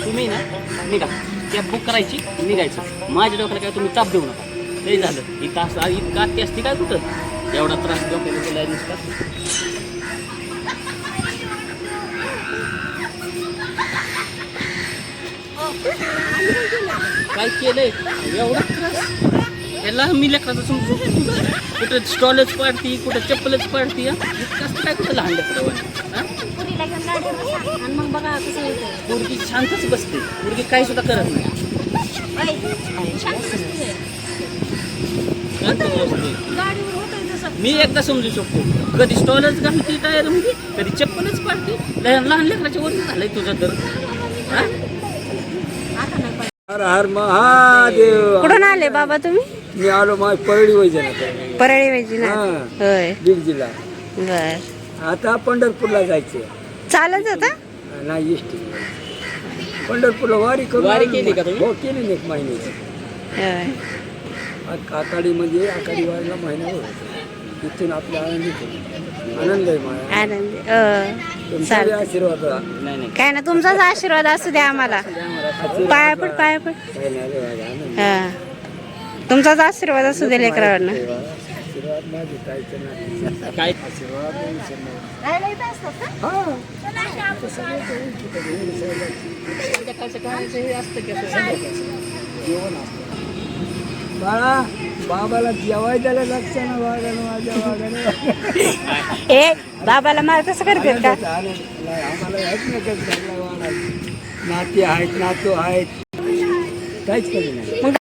तुम्ही ना निघा, कॅब बुक करायची, निघायचं. माझ्या डोक्याला काय तुम्ही ताप देऊ नका. लई झालं इथं असं इतका ती असते काय कुठं एवढा त्रास डोक्याला केला नुसता. काय केलंय एवढा त्रास याला मी लेकराचं समजू. कुठं स्टॉलच पाडती, कुठं चप्पलच पाडती. इतकं काय कुठं लहान लेकरं मग बघा कसं होतं. मुलगी शांतच बसते, मुलगी काही सुद्धा करत नाही. गाडीवर होतंय तसं. मी एकदा समजू शकतो, कधी स्टॉलच घालते टायर मध्ये, कधी चप्पलच पाडते. लहान लेकराच्या वर झालंय तुझं तर. आता नाही पाहिजे. हर हर महादेव. कुठून आले बाबा तुम्ही? मी आलो माझ परळी वैजनाथ, परळी वैजनाथ. हा. होय, बीड जिल्हा. बर. आता पंढरपूरला जायचे. चालत होता? नाही एसटी. पंढरपूरला वारी करून वारी आलो. केली का तुम्ही? हो केली ना, एक महिन्याची. होय. आकाडीमध्ये आकाडी वारीला महिन्यावर होतो. तिथून आपल्या आनंद आहे माझा. आनंदी. तुमचा बी आशीर्वाद होता. नाही नाही काय ना, तुमचाच आशीर्वाद असू द्या आम्हाला. पाया पड, पाया पड. काही नाही रे माझा आनंद. हा, तुमचाच आशीर्वाद असू दे लेकरांना. आशीर्वाद माझे जायचं नाही. काय आशीर्वाद नाही. राहायला इथं असतात का? हा. जेवण असतं. बाळा बाबाला जेवाय द्यायला लागतं ना वागानं माझ्या वागानं. ए बाबाला मार तसं करतात का? आम्हाला आहेत ना कसं वाढायला. नाती आहेत, नातू आहेत, काहीच कधी नाही. मग